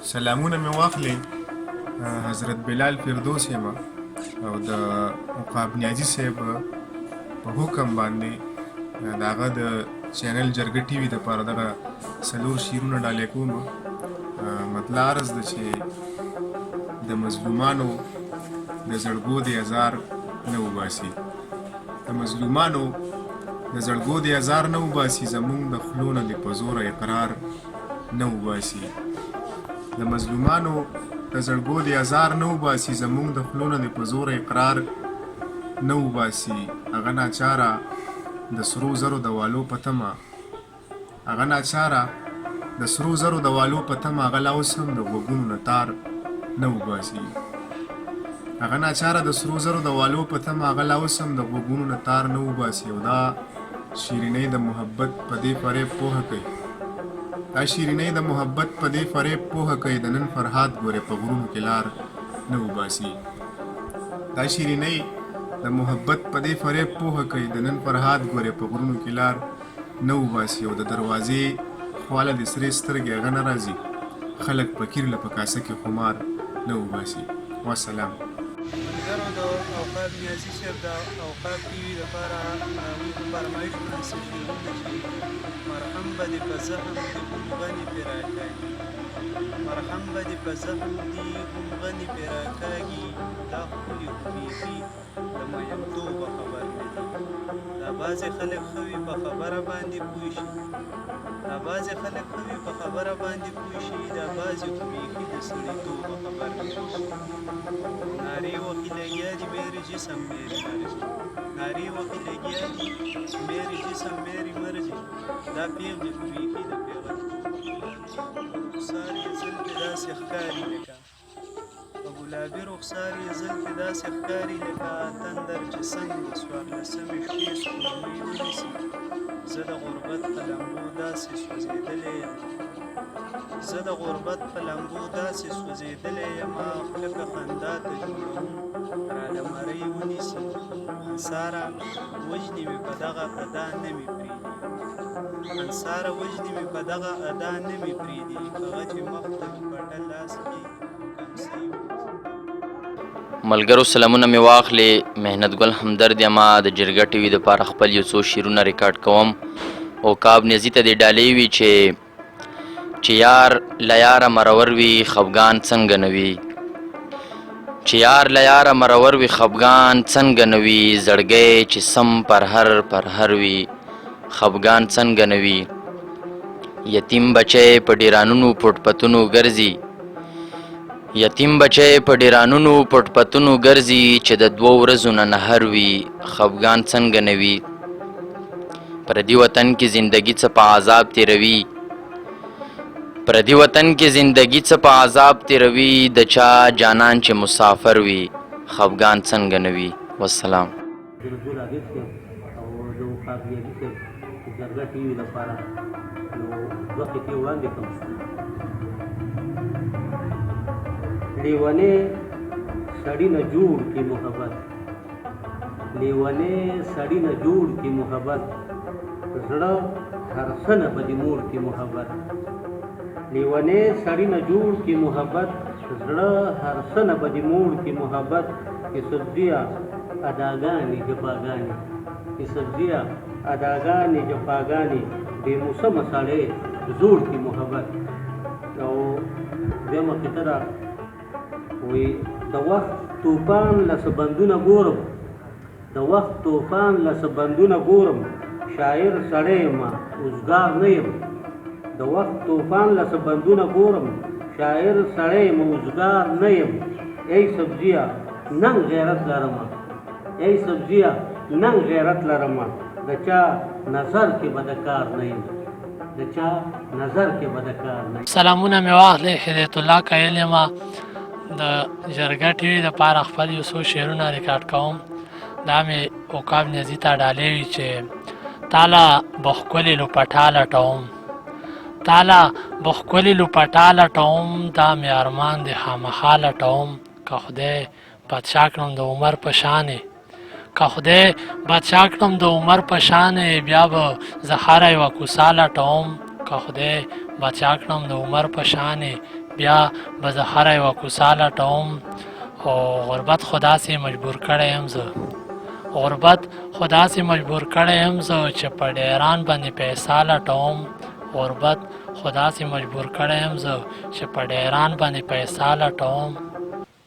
سلامونه مې واخلې حضرت بلال فردوس یم او د عقاب نیازي صاحب په حکم باندې د هغه د چینل جرګه ټي وي دپاره دغه څلور شعرونه ډالۍ کوم. مطلع عرض ده چې د مظلومانو د زړګو د ازار نه وباسي، د مظلومانو د زړګو د ازار نه وباسي، زمونږ د خولو نه د په زوره اقرار نه وباسي. د مظلومانو د زړګو د ازار نه وباسي، زمونږ د خولو نه د په زوره اقرار نه وباسي. هغه ناچاره د سرو زرو د والو په تمه، هغه ناچاره د سرو زرو د والو په تمه، هغه لا اوس هم د غوږونو نه تار نه وباسي. هغه ناچاره د سرو زرو د والو په تمه، هغه لا اوس هم د غوږونو نه تار نه وباسي. او دا شیرینۍ د محبت په دې فریب پوهه کوي، دا شیرینۍ د محبت په دې فریب پوهه کوي، د نن فرهاد ګورې په غرونو کې لار نه وباسي. دا شیرینۍ د محبت په دې فریب پوهه کوي، د نن فرهاد ګورې په غرونو کې لار نه وباسي. او د دروازې خواله د سرې سترګې هغه نه راځي، خلک فقیر له په کاسه کې خمار نه وباسي. والسلام. ملګرو د اوقاف نیازي صاحب د اوقاف ټي وي دپاره هغوی په فرمایش باندې څه شعرونه چې مرحم به دې په زخم دي غمغنې پرې راکاږي، مرحم به دې په زخم دي غمغنې پرې راکاږي، دا ښکلي خو بیخي د میندوبه خبر نه دي. دا بعضې خلک ښه وي په خبره باندې پوه شي، دا بعضې خلک ښه وي په خبره باندې پوه شي، دا بعضې خو بیخي د سړیتوبه خبر نه دي. نارے وقی لگیا دی میری جسم میری مرضی، نارے وقی لگیا دی میری جسم میری مرضی، دا پیغلی خویخی دا پیغلی رخساری زلف دا سخکاری لکا، گلابی رخساری زلف دا سخکاری لکا، تندر چه سنگ سوار لسمی شپی سکونوی ونیسی، زد غربت قلمبو دا سی سوزیدلی یم، زه د غربت په لمبو داسې سوځېدلی یمه، خوله که خندا ته جوړوم راله مرۍ ونیسي، انصاره وژنې مې په دغه ادا نه مې پرېږدي، انصاره وژنې مې په دغه ادا نه مې پرېږدي، هغه چې مخ ته مې پټه لاس کړي کمسۍ ملګرو سلامونه مې واخلې. محنت ګل همدرد یمه د جرګه ټي وي دپاره خپل یو څو شعرونه ریکارډ کوم. عقاب نیازي ته دې ډالۍ وي چې یار لیاره مرور وي خفګان څنګه نه وي، چې یار لیاره مرور وي خفګان څنګه نه وي، زړګی چې سم پرهر وي خفګان څنګه نه وي. یتیم بچی په ډیرانونو پټ پتونو ګرځي، یتیم بچی په ډیرانونو پټ پتونو ګرځي، چې د 2 ورځو نه نهر وي خفګان څنګه نه وي. پردي وطن کې زندگی څه په عذاب تیروي، پردی وطن کې زندگی څه په عذاب تیروي، د چا جانان چې مسافر وي خفګان څنګه نه وي. والسلام. ګل عابد صاحب او د عقاب نیازي صاحب د جرګه ټي وي لپاره نو 2 قطعې وړاندې کوم. لیونی سړي نه جوړ کې محبت، لیونی سړي نه جوړ کې محبت، زړه هر څه نه به دې موړ کې محبت، لیونی سړي نه جوړ کې محبت، زړه هر څه نه به دې موړ کې محبت، کې سبزیه اداګانې جفاګانې، کې سبزیه اداګانې جفاګانې، بې موسمه سړی زوړ کې محبت. او دویمه قطعه ده وایي د وخت طوفان لسه بندونه ګورم، د وخت طوفان لسه بندونه ګورم، شاعر سړی یم اوزګار نه یم، د وخت طوفان لسه بندونه ګورم، شاعر سړی یم اوزګار نه یم. ای سبزیه ننګ غیرت لرمه، ای سبزیه ننګ غیرت لرمه، د چا نظر کې به د کار نه یم، د چا نظر کې به د کار نه یم. سلامونه مې واخلې. هدایت الله قایل یم د جرګه ټي وي دپاره خپل یو څو شعرونه ریکارډ کوم. دا مې عقاب نیازي ته ډالۍ وي چې تاله به ښکلې لوپټه لټوم، تاله به ښکلې لوپټه لټوم، دا مې ارمان د خامخا لټوم، که خدای بادشاه کړم د عمر په شانې، که خدای بادشاه کړم د عمر په شانې، بیا به زه هره یوه کوڅه لټوم، که خدای بادشاه کړم د عمر په شانې، بیا به زه هره یوه کوڅه لټوم او غربت خو داسې مجبور کړی یم زه غربت خو داسې مجبور کړی یم زه چې په ډیران باندې پیسې لټوم غربت خو داسې مجبور کړی یم زه چې په ډیران باندې پیسې لټوم